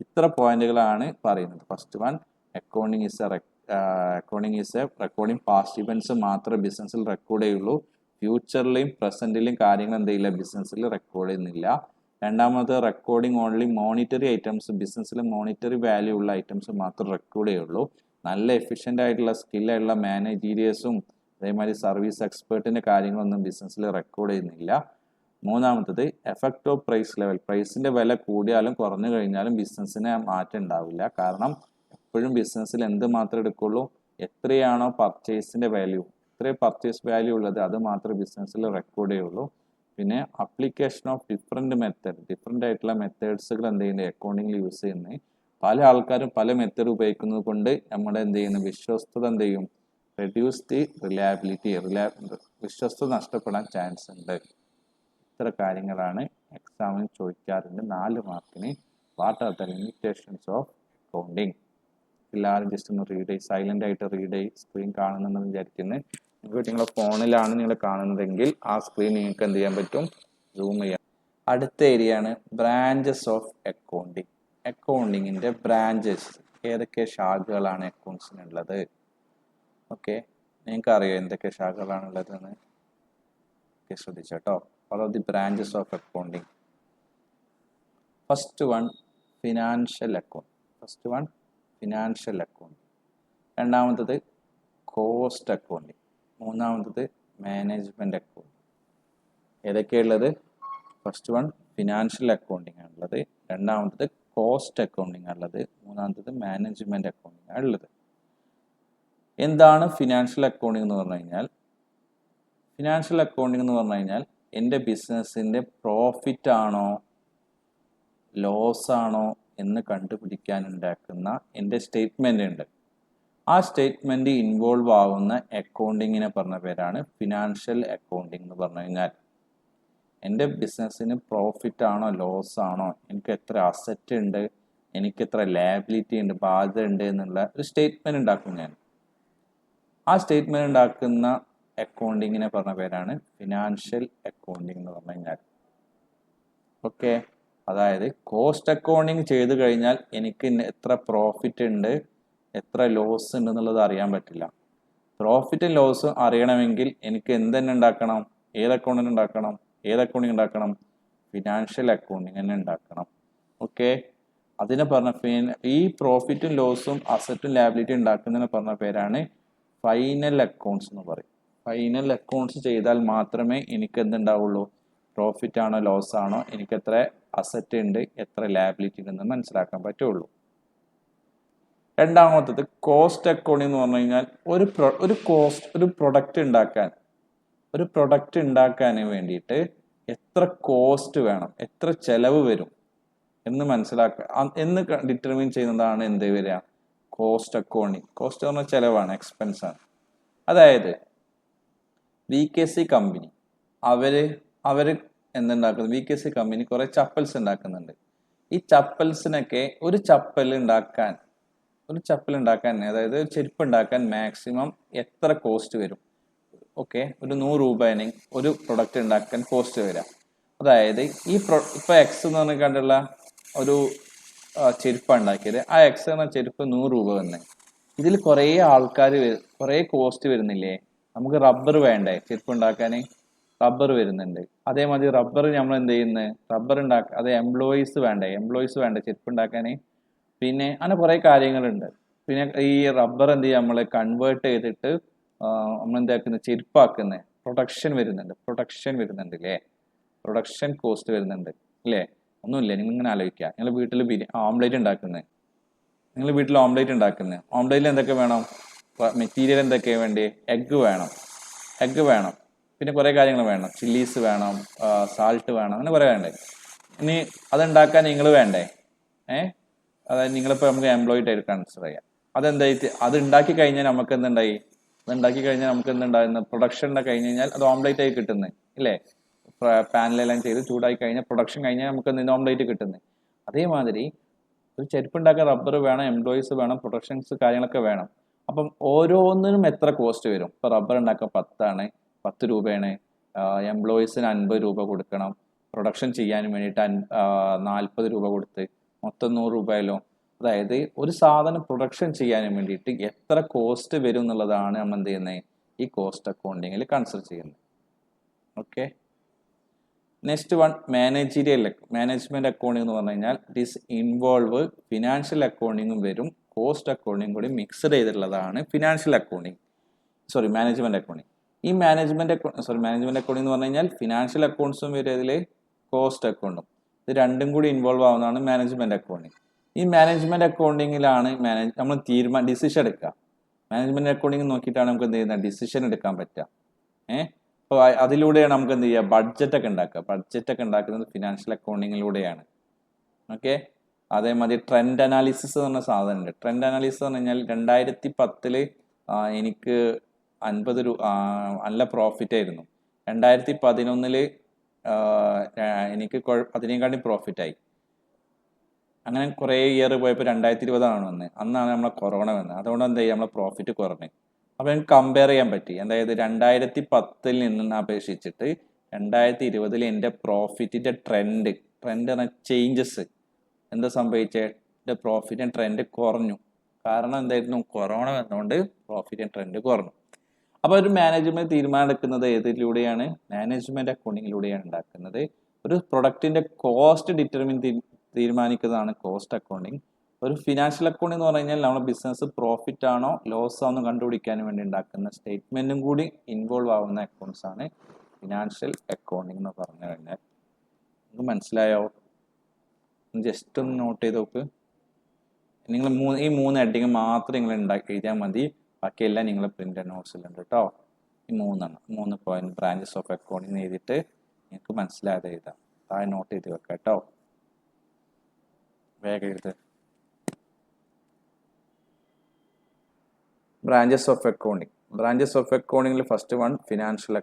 ഇത്ര പോയിന്റുകളാണ് പറയുന്നത്. First one, accounting is A recording past events മാത്രമേ ബിസിനസ്സിൽ റെക്കോർഡ് ചെയ്യുള്ളൂ. ഫ്യൂച്ചറിലെയും പ്രസന്റിലെയും കാര്യങ്ങൾ എന്ത് ചെയ്യില്ല, ബിസിനസ്സിൽ റെക്കോർഡ് ചെയ്യുന്നില്ല. രണ്ടാമത്, റെക്കോർഡിംഗ് ഓൺലി മോണിറ്ററി ഐറ്റംസ്, ബിസിനസ്സിൽ മോണിറ്ററി വാല്യൂ ഉള്ള ഐറ്റംസ് മാത്രം റെക്കോർഡ് ചെയ്യുള്ളൂ. നല്ല എഫിഷ്യൻ്റ് ആയിട്ടുള്ള സ്കില്ലായിട്ടുള്ള മാനേജീരിയസും അതേമാതിരി സർവീസ് എക്സ്പേർട്ടിൻ്റെ കാര്യങ്ങളൊന്നും ബിസിനസ്സിൽ റെക്കോർഡ് ചെയ്യുന്നില്ല. മൂന്നാമത്തത്, എഫക്റ്റ് ഓഫ് പ്രൈസ് ലെവൽ, പ്രൈസിൻ്റെ വില കൂടിയാലും കുറഞ്ഞു കഴിഞ്ഞാലും ബിസിനസ്സിന് മാറ്റം ഉണ്ടാവില്ല. കാരണം എപ്പോഴും ബിസിനസ്സിൽ എന്ത് മാത്രമേ എടുക്കുള്ളൂ, എത്രയാണോ പർച്ചേസിൻ്റെ വാല്യൂ, എത്രയും പർച്ചേസ് വാല്യൂ ഉള്ളത് അത് മാത്രമേ ബിസിനസ്സിൽ റെക്കോർഡ് ചെയ്യുള്ളൂ. പിന്നെ അപ്ലിക്കേഷൻ ഓഫ് ഡിഫറെൻ്റ് ആയിട്ടുള്ള മെത്തേഡ്സുകൾ എന്ത് ചെയ്യുന്നത്, അക്കൗണ്ടിങ്ങിൽ യൂസ് ചെയ്യുന്നത്. പല ആൾക്കാരും പല മെത്തേഡ് ഉപയോഗിക്കുന്നത് കൊണ്ട് നമ്മുടെ എന്ത് ചെയ്യുന്നു, വിശ്വസ്തത എന്ത് ചെയ്യും, റെഡ്യൂസ് ദി റിലയബിലിറ്റി, വിശ്വസ്തത നഷ്ടപ്പെടാൻ ചാൻസ് ഉണ്ട്. ഇത്ര കാര്യങ്ങളാണ് എക്സാമിന് ചോദിക്കാറുണ്ട് 4 മാർക്കിന്. What are the limitations of accounting? എല്ലാവരും ജസ്റ്റ് ഒന്ന് റീഡ് ചെയ്ത് സൈലന്റ് ആയിട്ട് റീഡ് ചെയ്ത് സ്ക്രീൻ കാണുന്നുണ്ടെന്ന് വിചാരിക്കുന്നത്. നിങ്ങൾക്ക് നിങ്ങളുടെ ഫോണിലാണ് നിങ്ങൾ കാണുന്നതെങ്കിൽ ആ സ്ക്രീൻ നിങ്ങൾക്ക് എന്ത് ചെയ്യാൻ പറ്റും, സൂം ചെയ്യാം. അടുത്ത ഏരിയ ആണ് ബ്രാഞ്ചസ് ഓഫ് അക്കൗണ്ടിങ്. അക്കൗണ്ടിങ്ങിന്റെ ബ്രാഞ്ചസ്, ഏതൊക്കെ ശാഖകളാണ് അക്കൗണ്ട്സിനുള്ളത്? ഓക്കെ, നിങ്ങൾക്ക് അറിയോ എന്തൊക്കെ ശാഖകളാണുള്ളതെന്ന്? ശ്രദ്ധിച്ചോട്ടോ. Follow the branches of accounting. First one, financial account. രണ്ടാമത്തത് കോസ്റ്റ് അക്കൗണ്ടിങ്. മൂന്നാമത്തത് മാനേജ്മെന്റ് അക്കൗണ്ട്. ഏതൊക്കെയുള്ളത്? ഫസ്റ്റ് വൺ ഫിനാൻഷ്യൽ അക്കൗണ്ടിങ് ആണുള്ളത്, രണ്ടാമത്തത് കോസ്റ്റ് അക്കൗണ്ടിങ് ആണുള്ളത്, മൂന്നാമത്തത് മാനേജ്മെന്റ് അക്കൗണ്ടിങ് ആണുള്ളത്. എന്താണ് ഫിനാൻഷ്യൽ അക്കൗണ്ടിങ് എന്ന് പറഞ്ഞു കഴിഞ്ഞാൽ? ഫിനാൻഷ്യൽ അക്കൗണ്ടിങ് എന്ന് പറഞ്ഞു കഴിഞ്ഞാൽ എൻ്റെ ബിസിനസ്സിൻ്റെ പ്രോഫിറ്റ് ആണോ ലോസ് ആണോ എന്ന് കണ്ടുപിടിക്കാൻ ഉണ്ടാക്കുന്ന എൻ്റെ സ്റ്റേറ്റ്മെൻ്റ് ഉണ്ട്. ആ സ്റ്റേറ്റ്മെൻറ്റ് ഇൻവോൾവ് ആവുന്ന അക്കൗണ്ടിങ്ങിനെ പറഞ്ഞ പേരാണ് ഫിനാൻഷ്യൽ അക്കൗണ്ടിങ് എന്ന് പറഞ്ഞു കഴിഞ്ഞാൽ. എൻ്റെ ബിസിനസ്സിന് പ്രോഫിറ്റ് ആണോ ലോസ് ആണോ, എനിക്ക് എത്ര അസറ്റ് ഉണ്ട്, എനിക്ക് എത്ര ലയബിലിറ്റി ഉണ്ട്, ബാധ്യത ഉണ്ട് എന്നുള്ള ഒരു സ്റ്റേറ്റ്മെൻറ്റ് ഉണ്ടാക്കും ഞാൻ. ആ സ്റ്റേറ്റ്മെൻറ്റ് ഉണ്ടാക്കുന്ന അക്കൗണ്ടിങ്ങിനെ പറഞ്ഞ പേരാണ് ഫിനാൻഷ്യൽ അക്കൗണ്ടിങ് എന്ന് പറഞ്ഞു കഴിഞ്ഞാൽ. ഓക്കെ, അതായത് കോസ്റ്റ് അക്കൗണ്ടിങ് ചെയ്ത് കഴിഞ്ഞാൽ എനിക്ക് എത്ര പ്രോഫിറ്റ് ഉണ്ട് എത്ര ലോസ് ഉണ്ട് എന്നുള്ളത് അറിയാൻ പറ്റില്ല. പ്രോഫിറ്റും ലോസും അറിയണമെങ്കിൽ എനിക്ക് എന്തെന്നെ ഉണ്ടാക്കണം, ഏത് അക്കൗണ്ടിങ് ഉണ്ടാക്കണം? ഫിനാൻഷ്യൽ അക്കൗണ്ടിങ് തന്നെ ഉണ്ടാക്കണം. ഓക്കെ, അതിനെ പറഞ്ഞ ഈ പ്രോഫിറ്റും ലോസും അസറ്റും ലാബിലിറ്റി ഉണ്ടാക്കുന്നതിനെ പറഞ്ഞ പേരാണ് ഫൈനൽ അക്കൗണ്ട്സ് എന്ന് പറയും. ഫൈനൽ അക്കൗണ്ട്സ് ചെയ്താൽ മാത്രമേ എനിക്ക് എന്തുണ്ടാവുള്ളൂ, പ്രോഫിറ്റ് ആണോ ലോസ് ആണോ, എനിക്ക് എത്ര അസറ്റ് ഉണ്ട് എത്ര ലാബിലിറ്റി ഉണ്ടെന്ന് മനസ്സിലാക്കാൻ പറ്റുള്ളൂ. രണ്ടാമത്തത് കോസ്റ്റ് അക്കൗണ്ടിങ് എന്ന് പറഞ്ഞു കഴിഞ്ഞാൽ ഒരു പ്രൊഡക്റ്റ് ഉണ്ടാക്കാൻ വേണ്ടിയിട്ട് എത്ര കോസ്റ്റ് വേണം, എത്ര ചെലവ് വരും എന്ന് എന്ന് ഡിറ്റർമിൻ ചെയ്യുന്നതാണ് എന്ത് വരിക, കോസ്റ്റ് അക്കൗണ്ടിങ്. കോസ്റ്റ് എന്ന് പറഞ്ഞാൽ ചെലവാണ്, എക്സ്പെൻസ് ആണ്. അതായത് VKC കമ്പനി അവര് എന്തുണ്ടാക്കുന്നത്, VKC കമ്പനി കുറെ ചപ്പൽസ് ഉണ്ടാക്കുന്നുണ്ട്. ഈ ചപ്പൽസിനൊക്കെ ഒരു ചപ്പൽ ഉണ്ടാക്കാൻ അതായത് ഒരു ചെരുപ്പ് ഉണ്ടാക്കാൻ മാക്സിമം എത്ര കോസ്റ്റ് വരും? ഓക്കെ, ഒരു 100 രൂപയാണ് ഒരു പ്രൊഡക്റ്റ് ഉണ്ടാക്കാൻ കോസ്റ്റ് വരിക. അതായത് ഇപ്പൊ എക്സ് എന്ന് പറഞ്ഞ കണ്ടുള്ള ഒരു ചെരുപ്പ് ഉണ്ടാക്കിയത്, ആ എക്സ് എന്ന ചെരുപ്പ് 100 രൂപ വന്നേ. ഇതിൽ കുറേ ആൾക്കാർ കുറേ കോസ്റ്റ് വരുന്നില്ലേ? നമുക്ക് റബ്ബർ വേണ്ടേ ചെരുപ്പ് ഉണ്ടാക്കാൻ? റബ്ബർ വരുന്നുണ്ട്. അതേമാതിരി റബ്ബർ നമ്മൾ എന്ത് ചെയ്യുന്നത്, അത് എംപ്ലോയീസ് വേണ്ടേ ചെരുപ്പ് ഉണ്ടാക്കാൻ? പിന്നെ അങ്ങനെ കുറേ കാര്യങ്ങളുണ്ട്. പിന്നെ ഈ റബ്ബർ എന്ത് ചെയ്യുക, നമ്മൾ കൺവേർട്ട് ചെയ്തിട്ട് നമ്മൾ എന്താക്കുന്നത്, ചെരുപ്പാക്കുന്നത്. പ്രൊഡക്ഷൻ വരുന്നുണ്ട് അല്ലേ, പ്രൊഡക്ഷൻ കോസ്റ്റ് വരുന്നുണ്ട് അല്ലേ? ഒന്നുമില്ല, നിങ്ങൾ ഇങ്ങനെ ആലോചിക്കുക, നിങ്ങൾ വീട്ടിൽ ഓംലേറ്റ് ഉണ്ടാക്കുന്നത്, നിങ്ങൾ വീട്ടിൽ ഓംലേറ്റ് ഉണ്ടാക്കുന്നത്, ഓംലേറ്റിൽ എന്തൊക്കെ വേണം? മെറ്റീരിയൽ എന്തൊക്കെയാണ് വേണ്ടി? എഗ്ഗ് വേണം, പിന്നെ കുറേ കാര്യങ്ങൾ വേണം, ചില്ലീസ് വേണം, സാൾട്ട് വേണം, അങ്ങനെ കുറേ വേണ്ടേ. ഇനി അതുണ്ടാക്കാൻ നിങ്ങൾ വേണ്ടേ? അതായത് നിങ്ങളിപ്പോൾ നമുക്ക് എംപ്ലോയിഡ് ആയിട്ട് കൺസിഡർ ചെയ്യാം. അത് ഉണ്ടാക്കി കഴിഞ്ഞാൽ നമുക്ക് എന്തുണ്ടായി? അതുണ്ടാക്കി കഴിഞ്ഞാൽ നമുക്ക് എന്തുണ്ടാകുന്ന പ്രൊഡക്ഷൻ കഴിഞ്ഞ് കഴിഞ്ഞാൽ അത് ഓംലേറ്റ് ആയി കിട്ടുന്നത് ഇല്ലേ? പാനിലെല്ലാം ചെയ്ത് ചൂടായി കഴിഞ്ഞാൽ പ്രൊഡക്ഷൻ കഴിഞ്ഞാൽ നമുക്ക് എന്തിന് ഓംലേറ്റ് കിട്ടുന്നത്. അതേമാതിരി ഒരു ചെരുപ്പ് ഉണ്ടാക്കാൻ റബ്ബർ വേണം, എംപ്ലോയീസ് വേണം, പ്രൊഡക്ഷൻസ് കാര്യങ്ങളൊക്കെ വേണം. അപ്പം ഓരോന്നിനും എത്ര കോസ്റ്റ് വരും? ഇപ്പൊ റബ്ബർ ഉണ്ടാക്കാൻ 10 രൂപയാണ്, എംപ്ലോയീസിന് 50 രൂപ കൊടുക്കണം, പ്രൊഡക്ഷൻ ചെയ്യാൻ വേണ്ടിയിട്ട് 40 രൂപ കൊടുത്ത് മൊത്തം 100 രൂപയല്ലോ. അതായത് ഒരു സാധനം പ്രൊഡക്ഷൻ ചെയ്യാൻ വേണ്ടിയിട്ട് എത്ര കോസ്റ്റ് വരും എന്നുള്ളതാണ് നമ്മൾ എന്ത് ചെയ്യുന്നത്, ഈ കോസ്റ്റ് അക്കൗണ്ടിങ്ങിൽ കൺസിഡർ ചെയ്യുന്നത്. Okay, next one management accounting എന്ന് പറഞ്ഞു കഴിഞ്ഞാൽ ഇറ്റ് ഇൻവോൾവ് ഫിനാൻഷ്യൽ അക്കൗണ്ടിങ്ങും വരും, കോസ്റ്റ് അക്കൗണ്ടിങ് കൂടി മിക്സ്ഡ് ചെയ്തിട്ടുള്ളതാണ് മാനേജ്മെന്റ് അക്കൗണ്ടിങ്. ഈ മാനേജ്മെന്റ് അക്കൗണ്ടിങ് എന്ന് പറഞ്ഞു കഴിഞ്ഞാൽ ഫിനാൻഷ്യൽ അക്കൗണ്ട്സും വരും, ഇതിൽ കോസ്റ്റ് അക്കൗണ്ടും, ഇത് രണ്ടും കൂടി ഇൻവോൾവ് ആവുന്നതാണ് മാനേജ്മെന്റ് അക്കൗണ്ടിങ്. ഈ മാനേജ്മെന്റ് അക്കൗണ്ടിങ്ങിലാണ് നമ്മൾ ഡിസിഷൻ എടുക്കുക. മാനേജ്മെന്റ് അക്കൗണ്ടിങ് നോക്കിയിട്ടാണ് നമുക്ക് എന്ത് ചെയ്യുന്നത്, ഡിസിഷൻ എടുക്കാൻ പറ്റുക. അപ്പോൾ അതിലൂടെയാണ് നമുക്ക് എന്ത് ചെയ്യുക, ബഡ്ജറ്റ് ഒക്കെ ഉണ്ടാക്കുന്നത് ഫിനാൻഷ്യൽ അക്കൗണ്ടിങ്ങിലൂടെയാണ്. ഓക്കെ, അതേമാതിരി ട്രെൻഡ് അനാലിസിസ് എന്ന് പറഞ്ഞ സാധനമുണ്ട്. ട്രെൻഡ് അനാലിസിസ് എന്ന് പറഞ്ഞു കഴിഞ്ഞാൽ 2010 എനിക്ക് 50 രൂപ നല്ല പ്രോഫിറ്റ് ആയിരുന്നു, 2011 എനിക്ക് അതിനേക്കാട്ടി പ്രോഫിറ്റായി. അങ്ങനെ കുറേ ഇയർ പോയപ്പോൾ 2020 വന്നത്, അന്നാണ് നമ്മളെ കൊറോണ വന്നത്. അതുകൊണ്ട് എന്താ ചെയ്യുക, നമ്മളെ പ്രോഫിറ്റ് കുറഞ്ഞു. അപ്പോൾ എനിക്ക് കമ്പയർ ചെയ്യാൻ പറ്റി, അതായത് 2010 നിന്ന് അപേക്ഷിച്ചിട്ട് 2020 എൻ്റെ പ്രോഫിറ്റിൻ്റെ ട്രെൻഡ് പറഞ്ഞ ചേഞ്ചസ് എന്താ സംഭവിച്ചത്, എൻ്റെ പ്രോഫിറ്റിൻ്റെ ട്രെൻഡ് കുറഞ്ഞു. കാരണം എന്തായിരുന്നു, കൊറോണ വന്നുകൊണ്ട് പ്രോഫിറ്റിൻ്റെ ട്രെൻഡ് കുറഞ്ഞു. അപ്പോൾ ഒരു മാനേജ്മെന്റ് തീരുമാനം എടുക്കുന്നത് ഏതിലൂടെയാണ്, മാനേജ്മെന്റ് അക്കൗണ്ടിങ്ങിലൂടെയാണ് ഉണ്ടാക്കുന്നത്. ഒരു പ്രൊഡക്റ്റിന്റെ കോസ്റ്റ് തീരുമാനിക്കുന്നതാണ് കോസ്റ്റ് അക്കൗണ്ടിങ്. ഒരു ഫിനാൻഷ്യൽ അക്കൗണ്ടിങ് എന്ന് പറഞ്ഞു കഴിഞ്ഞാൽ നമ്മുടെ ബിസിനസ് പ്രോഫിറ്റ് ആണോ ലോസ് ആണോ കണ്ടുപിടിക്കാൻ വേണ്ടി ഉണ്ടാക്കുന്ന സ്റ്റേറ്റ്മെന്റും കൂടി ഇൻവോൾവ് ആവുന്ന അക്കൗണ്ട്സ് ആണ് ഫിനാൻഷ്യൽ അക്കൗണ്ടിങ് എന്ന് പറഞ്ഞു കഴിഞ്ഞാൽ. നിങ്ങൾക്ക് മനസ്സിലായോ? ജസ്റ്റ് ഒന്ന് നോട്ട് ചെയ്ത് നോക്ക്. നിങ്ങൾ ഈ 3 ഹെഡിങ് മാത്രം നിങ്ങൾ എഴുതിയാൽ മതി, ബാക്കിയെല്ലാം നിങ്ങൾ പ്രിന്റ് നോട്ട്സിലുണ്ട് കേട്ടോ. ഈ 3 പോയിന്റ് ബ്രാഞ്ചസ് ഓഫ് അക്കൗണ്ടിങ് എഴുതിയിട്ട് നിങ്ങൾക്ക് മനസ്സിലായത് എഴുതാം. താഴെ നോട്ട് ചെയ്ത് വെക്കാം കേട്ടോ, വേഗം എഴുത്. ബ്രാഞ്ചസ് ഓഫ് അക്കൗണ്ടിങ്ങിൽ ഫസ്റ്റ് വൺ ഫിനാൻഷ്യൽ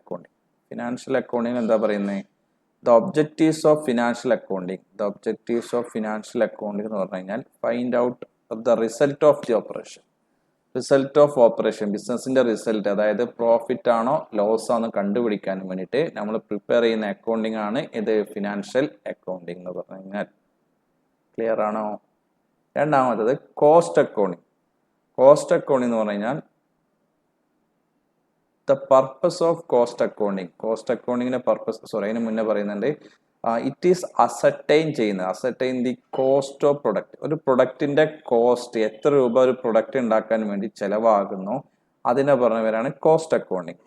അക്കൗണ്ടിങ് എന്താ പറയുന്നത്, the objectives of financial accounting എന്ന് പറഞ്ഞു കഴിഞ്ഞാൽ find out the result of operation ബിസിനസിന്റെ റിസൾട്ട്, അതായത് പ്രോഫിറ്റ് ആണോ ലോസ് ആണോ കണ്ടുപിടിക്കാൻ വേണ്ടിയിട്ട് നമ്മൾ പ്രിപ്പയർ ചെയ്യുന്ന അക്കൗണ്ടിങ് ആണ് ഇത് ഫിനാൻഷ്യൽ അക്കൗണ്ടിങ് എന്ന് പറഞ്ഞു കഴിഞ്ഞാൽ. ക്ലിയർ ആണോ? രണ്ടാമത്തത് കോസ്റ്റ് അക്കൗണ്ടിങ് എന്ന് പറഞ്ഞു കഴിഞ്ഞാൽ ദ പർപ്പസ് ഓഫ് കോസ്റ്റ് അക്കൗണ്ടിങ്ങിന്റെ പർപ്പസ്, അതിന് മുന്നേ പറയുന്നുണ്ട്, it is ascertain the cost of product. ഒരു പ്രൊഡക്റ്റിന്റെ കോസ്റ്റ്, എത്ര രൂപ ഒരു പ്രൊഡക്റ്റ് ഉണ്ടാക്കാൻ വേണ്ടി ചെലവാകുന്നു, അതിനെ പറഞ്ഞവരാണ് cost accounting.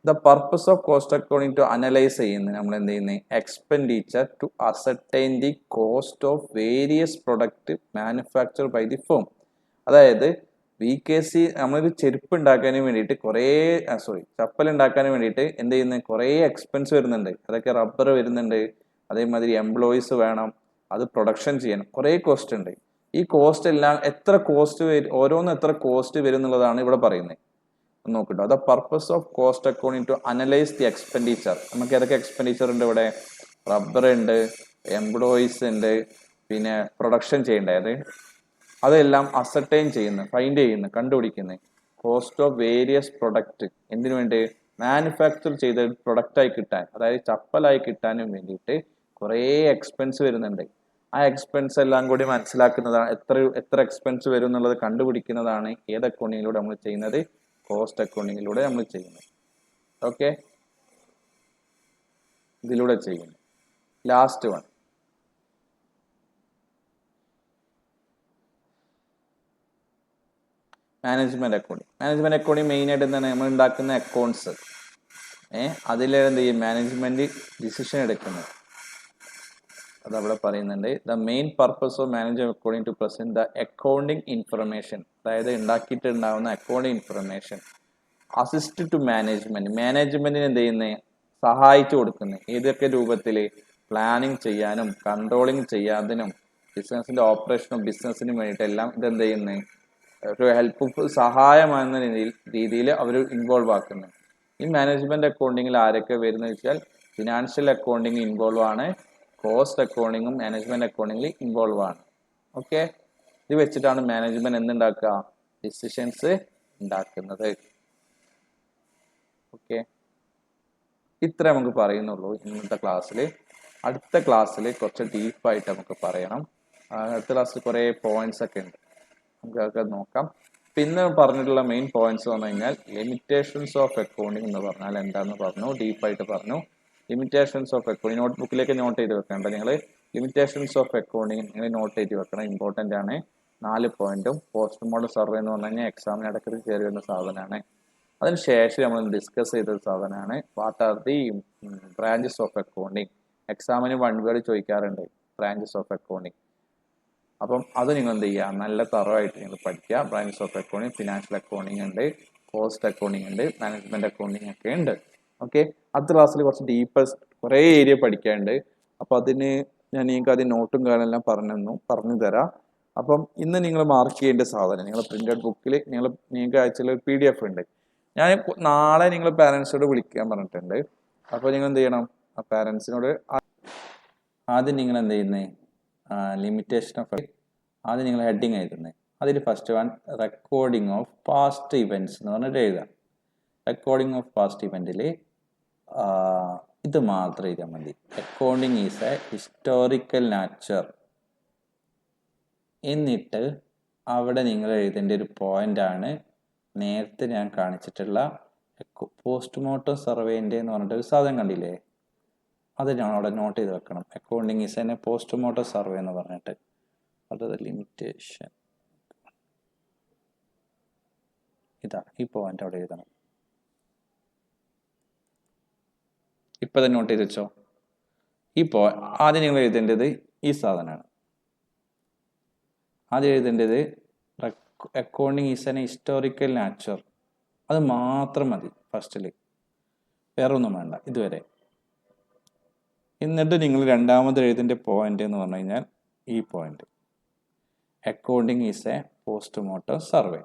The purpose of cost accounting to analyse ചെയ്യുന്നത് നമ്മൾ എന്ത് ചെയ്യുന്നത്, expenditure to ascertain the cost of various product manufacture by the firm. അതായത് VKC നമ്മളൊരു ചെരുപ്പ് ഉണ്ടാക്കാനും വേണ്ടിയിട്ട് ചപ്പൽ ഉണ്ടാക്കാനും വേണ്ടിയിട്ട് എന്ത് ചെയ്യുന്നത്, കുറേ എക്സ്പെൻസ് വരുന്നുണ്ട്. അതൊക്കെ റബ്ബർ വരുന്നുണ്ട്, അതേമാതിരി എംപ്ലോയീസ് വേണം, അത് പ്രൊഡക്ഷൻ ചെയ്യണം, കുറേ കോസ്റ്റ് ഉണ്ട്. ഈ കോസ്റ്റ് എല്ലാം ഓരോന്നും എത്ര കോസ്റ്റ് വരും എന്നുള്ളതാണ് ഇവിടെ പറയുന്നത്. നോക്കട്ടോ, the purpose of cost accounting to analyse the expenditure. നമുക്ക് ഏതൊക്കെ എക്സ്പെൻഡിച്ചർ ഉണ്ട് ഇവിടെ, റബ്ബർ ഉണ്ട്, എംപ്ലോയീസ് ഉണ്ട്, പിന്നെ പ്രൊഡക്ഷൻ ചെയ്യേണ്ടത്, അതെല്ലാം ഫൈൻഡ് ചെയ്യുന്നു, കണ്ടുപിടിക്കുന്നത്. കോസ്റ്റ് ഓഫ് വേരിയസ് പ്രൊഡക്റ്റ് എന്തിനു വേണ്ടി, മാനുഫാക്ചർ ചെയ്ത പ്രൊഡക്റ്റായി കിട്ടാൻ, അതായത് ചപ്പലായി കിട്ടാനും വേണ്ടിയിട്ട് കുറേ എക്സ്പെൻസ് വരുന്നുണ്ട്. ആ എക്സ്പെൻസ് എല്ലാം കൂടി മനസ്സിലാക്കുന്നതാണ്, എത്ര എക്സ്പെൻസ് വരും എന്നുള്ളത് കണ്ടുപിടിക്കുന്നതാണ് ഏത് അക്കൗണ്ടിങ്ങിലൂടെ നമ്മൾ ചെയ്യുന്നത്, കോസ്റ്റ് അക്കൗണ്ടിങ്ങിലൂടെ നമ്മൾ ചെയ്യുന്നത്. ഓക്കെ, ഇതിലൂടെ ചെയ്യുന്നു. Last one management accounting main ആയിട്ട് എന്താണ്, നമ്മൾ ഉണ്ടാക്കുന്ന അക്കൗണ്ട്സ് അതിൽ എന്ത് ചെയ്യും, മാനേജ്മെന്റ് ഡിസിഷൻ എടുക്കുന്നത്. അതവിടെ പറയുന്നുണ്ട്. The main purpose of management according to present the accounting information, അതായത് ഉണ്ടാക്കിയിട്ടുണ്ടാവുന്ന accounting information assist to management, മാനേജ്മെന്റിന് എന്ത് ചെയ്യുന്നത്, സഹായിച്ചു കൊടുക്കുന്നത്. ഏതൊക്കെ രൂപത്തിൽ? പ്ലാനിങ് ചെയ്യാനും കൺട്രോളിങ് ചെയ്യാനും ബിസിനസിന്റെ ഓപ്പറേഷനും ബിസിനസിനും വേണ്ടിയിട്ടെല്ലാം ഇതെന്ത് ചെയ്യുന്നത്, ഒരു ഹെൽപ്പ് സഹായമാകുന്ന രീതിയിൽ അവർ ഇൻവോൾവ് ആക്കുന്നത്. ഈ മാനേജ്മെന്റ് അക്കൗണ്ടിങ്ങിൽ ആരൊക്കെ വരുന്നത് വെച്ചാൽ ഫിനാൻഷ്യൽ അക്കൗണ്ടിങ് ഇൻവോൾവ് ആണ്, കോസ്റ്റ് അക്കൗണ്ടിങ്ങും മാനേജ്മെന്റ് അക്കൗണ്ടിങ്ങിൽ ഇൻവോൾവ് ആണ്. ഓക്കെ, ഇത് വെച്ചിട്ടാണ് മാനേജ്മെന്റ് എന്തുണ്ടാക്കുക, ഡിസിഷൻസ് ഉണ്ടാക്കുന്നത്. ഓക്കെ, ഇത്ര നമുക്ക് പറയുന്നുള്ളൂ ഇന്നത്തെ ക്ലാസ്സിൽ. അടുത്ത ക്ലാസ്സിൽ കുറച്ച് ഡീപ്പായിട്ട് നമുക്ക് പറയണം. അടുത്ത ക്ലാസ്സിൽ കുറേ പോയിന്റ്സ് ഒക്കെ ഉണ്ട്, നമുക്ക് അതൊക്കെ നോക്കാം. പിന്നെ പറഞ്ഞിട്ടുള്ള മെയിൻ പോയിന്റ്സ് വന്നു കഴിഞ്ഞാൽ ലിമിറ്റേഷൻസ് ഓഫ് അക്കൗണ്ടിങ് എന്ന് പറഞ്ഞാൽ എന്താണെന്ന് പറഞ്ഞു, ഡീപ്പായിട്ട് പറഞ്ഞു. ലിമിറ്റേഷൻസ് ഓഫ് അക്കൗണ്ടിങ് നോട്ട്ബുക്കിലേക്ക് നോട്ട് ചെയ്ത് വെക്കേണ്ട നിങ്ങൾ. ലിമിറ്റേഷൻസ് ഓഫ് അക്കൗണ്ടിങ് നിങ്ങൾ നോട്ട് ചെയ്ത് വെക്കണം, ഇമ്പോർട്ടൻ്റ് ആണ്. 4 പോയിന്റും. പോസ്റ്റ് മോഡൽ സർവേ എന്ന് പറഞ്ഞു കഴിഞ്ഞാൽ എക്സാമിന് ഇടയ്ക്ക് കയറി വരുന്ന സാധനമാണ്. അതിനുശേഷം നമ്മൾ ഡിസ്കസ് ചെയ്ത സാധനമാണ് what are the branches of accounting. എക്സാമിന് 1 വേർഡ് ചോദിക്കാറുണ്ട്, ബ്രാഞ്ചസ് ഓഫ് അക്കൗണ്ടിങ്. അപ്പം അത് നിങ്ങൾ എന്ത് ചെയ്യുക, നല്ല തറവായിട്ട് നിങ്ങൾ പഠിക്കുക. Branches of accounting, financial accounting ഉണ്ട്, കോസ്റ്റ് അക്കൗണ്ടിങ് ഉണ്ട്, മാനേജ്മെന്റ് അക്കൗണ്ടിങ് ഒക്കെ ഉണ്ട്. ഓക്കെ, അടുത്ത ക്ലാസ്സിൽ കുറച്ച് ഡീപ്പസ്റ്റ് കുറേ ഏരിയ പഠിക്കാനുണ്ട്. അപ്പോൾ അതിന് ഞാൻ നിങ്ങൾക്ക് ആദ്യം നോട്ടും കാര്യമെല്ലാം പറഞ്ഞു തരാം. അപ്പം ഇന്ന് നിങ്ങൾ മാർക്ക് ചെയ്യേണ്ട സാധനം, നിങ്ങൾ പ്രിന്റഡ് ബുക്കിൽ നിങ്ങൾക്ക് അയച്ചുള്ള ഒരു PDF ഉണ്ട്. ഞാൻ നാളെ നിങ്ങൾ പാരൻസിനോട് വിളിക്കാൻ പറഞ്ഞിട്ടുണ്ട്. അപ്പോൾ നിങ്ങൾ എന്ത് ചെയ്യണം, ആ പാരൻസിനോട് ആദ്യം നിങ്ങൾ എന്ത് ചെയ്യുന്നത്, ലിമിറ്റേഷൻ ഓഫ് ആദ്യം നിങ്ങൾ ഹെഡിങ് എഴുതുന്നത്. അതിൽ first one recording of past events എന്ന് പറഞ്ഞിട്ട് എഴുതാം. റെക്കോർഡിംഗ് ഓഫ് പാസ്റ്റ് ഇവൻറ്റിൽ ഇത് മാത്രം എഴുതാൻ മതി. Accounting is A historical nature. എന്നിട്ട് അവിടെ നിങ്ങൾ എഴുതേണ്ട ഒരു പോയിന്റാണ് നേരത്തെ ഞാൻ കാണിച്ചിട്ടുള്ള പോസ്റ്റ്മോർട്ടം സർവേൻ്റെ എന്ന് പറഞ്ഞിട്ട് ഒരു സാധനം കണ്ടില്ലേ, അത് ഞാൻ അവിടെ നോട്ട് ചെയ്ത് വെക്കണം. Accounting is a postmortem survey എന്ന് പറഞ്ഞിട്ട്. അത് ലിമിറ്റേഷൻ ഇതാ, ഈ പോയിന്റ് അവിടെ എഴുതണം. ഇപ്പം തന്നെ നോട്ട് ചെയ്ത് വെച്ചോ. ആദ്യം നിങ്ങൾ എഴുതേണ്ടത് ഈ സാധനമാണ്. ആദ്യം എഴുതേണ്ടത് accounting is N historical nature. അത് മാത്രം മതി ഫസ്റ്റിൽ, വേറെ ഒന്നും വേണ്ട ഇതുവരെ. എന്നിട്ട് നിങ്ങൾ രണ്ടാമത് എഴുതേണ്ട പോയിന്റ് എന്ന് പറഞ്ഞു കഴിഞ്ഞാൽ ഈ point, accounting is a postmortem survey.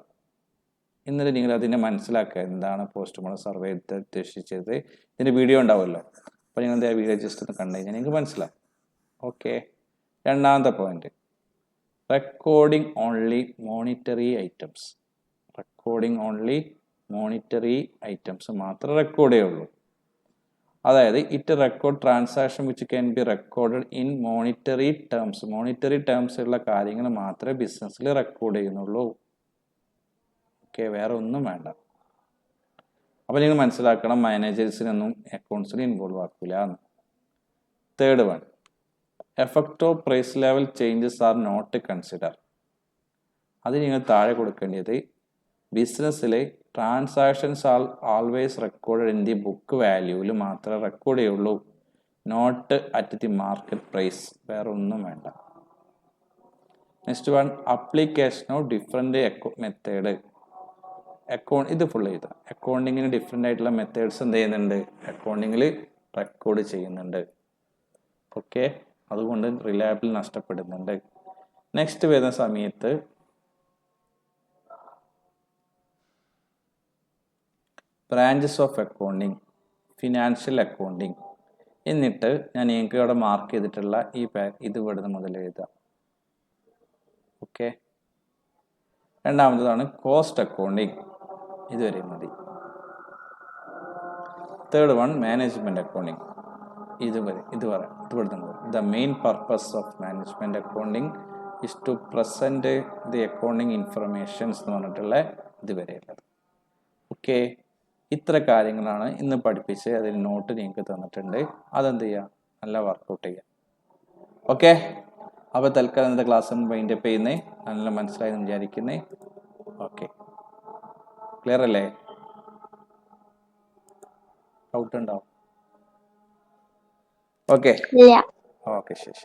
എന്നിട്ട് നിങ്ങൾ അതിനെ മനസ്സിലാക്കുക, എന്താണ് പോസ്റ്റ്മോർട്ടം സർവേ ഉദ്ദേശിച്ചത്. ഇതിൻ്റെ വീഡിയോ ഉണ്ടാവുമല്ലോ, അപ്പോൾ നിങ്ങൾ എന്താ വീഡിയോ ജസ്റ്റ് ഒന്ന് കണ്ടു കഴിഞ്ഞാൽ നിങ്ങൾക്ക് മനസ്സിലാവും. ഓക്കെ, രണ്ടാമത്തെ point recording only monetary items. Recording only monetary items മാത്രമേ റെക്കോർഡ് ചെയ്യുള്ളൂ. അതായത് it record transaction which can be recorded in monetary terms. Monetary terms ഉള്ള കാര്യങ്ങൾ മാത്രമേ ബിസിനസ്സിൽ റെക്കോർഡ് ചെയ്യുന്നുള്ളൂ. ഓക്കെ, വേറെ ഒന്നും വേണ്ട. അപ്പോൾ നിങ്ങൾ മനസ്സിലാക്കണം, മാനേജേഴ്സിനൊന്നും അക്കൗണ്ട്സിൽ ഇൻവോൾവ് ആക്കില്ല. Third one effect of price level changes are not consider. അത് നിങ്ങൾ താഴെ കൊടുക്കേണ്ടത് ബിസിനസ്സിലെ transactions are always record in the book വാല്യൂവിൽ മാത്രമേ റെക്കോർഡ് ചെയ്യുള്ളൂ, not at the market price. വേറെ ഒന്നും വേണ്ട. Next one application of different method. ഇത് ഫുൾ ചെയ്താൽ അക്കൗണ്ടിങ്ങിന് ഡിഫറെൻ്റ് ആയിട്ടുള്ള മെത്തേഡ്സ് എന്ത് ചെയ്യുന്നുണ്ട്, അക്കൗണ്ടിങ്ങിൽ റെക്കോർഡ് ചെയ്യുന്നുണ്ട്. ഓക്കെ, അതുകൊണ്ട് റിലയബിൾ നഷ്ടപ്പെടുന്നുണ്ട്. നെക്സ്റ്റ് വരുന്ന സമയത്ത് branches of accounting, financial accounting. എന്നിട്ട് ഞാൻ നിങ്ങൾക്ക് ഇവിടെ മാർക്ക് ചെയ്തിട്ടുള്ള ഇത് ഇവിടുന്ന് മുതൽ എഴുതാം. ഓക്കെ, രണ്ടാമത്തതാണ് കോസ്റ്റ് അക്കൗണ്ടിങ്, ഇതുവരെ മതി. തേർഡ് വൺ മാനേജ്മെന്റ് അക്കൗണ്ടിങ്, ഇവിടുന്ന് മുതൽ. The main purpose of management accounting is to present the accounting informations എന്ന് പറഞ്ഞിട്ടുള്ള ഇതുവരെയുള്ളത്. ഓക്കെ, ഇത്ര കാര്യങ്ങളാണ് ഇന്ന് പഠിപ്പിച്ച് അതിൽ നോട്ട് നിങ്ങൾക്ക് തന്നിട്ടുണ്ട്. അതെന്ത് ചെയ്യുക, നല്ല വർക്കൗട്ട് ചെയ്യുക. ഓക്കെ, അപ്പോൾ തൽക്കാലം ഇന്നത്തെ ക്ലാസ് വൈൻഡ് അപ്പ് ചെയ്യുന്നേ. നല്ല മനസ്സിലായെന്ന് വിചാരിക്കുന്നേ. ഓക്കെ, ക്ലിയർ അല്ലേ? ഡൗട്ട് ഉണ്ടാവും? ഓക്കെ, ഓക്കെ, ശരി.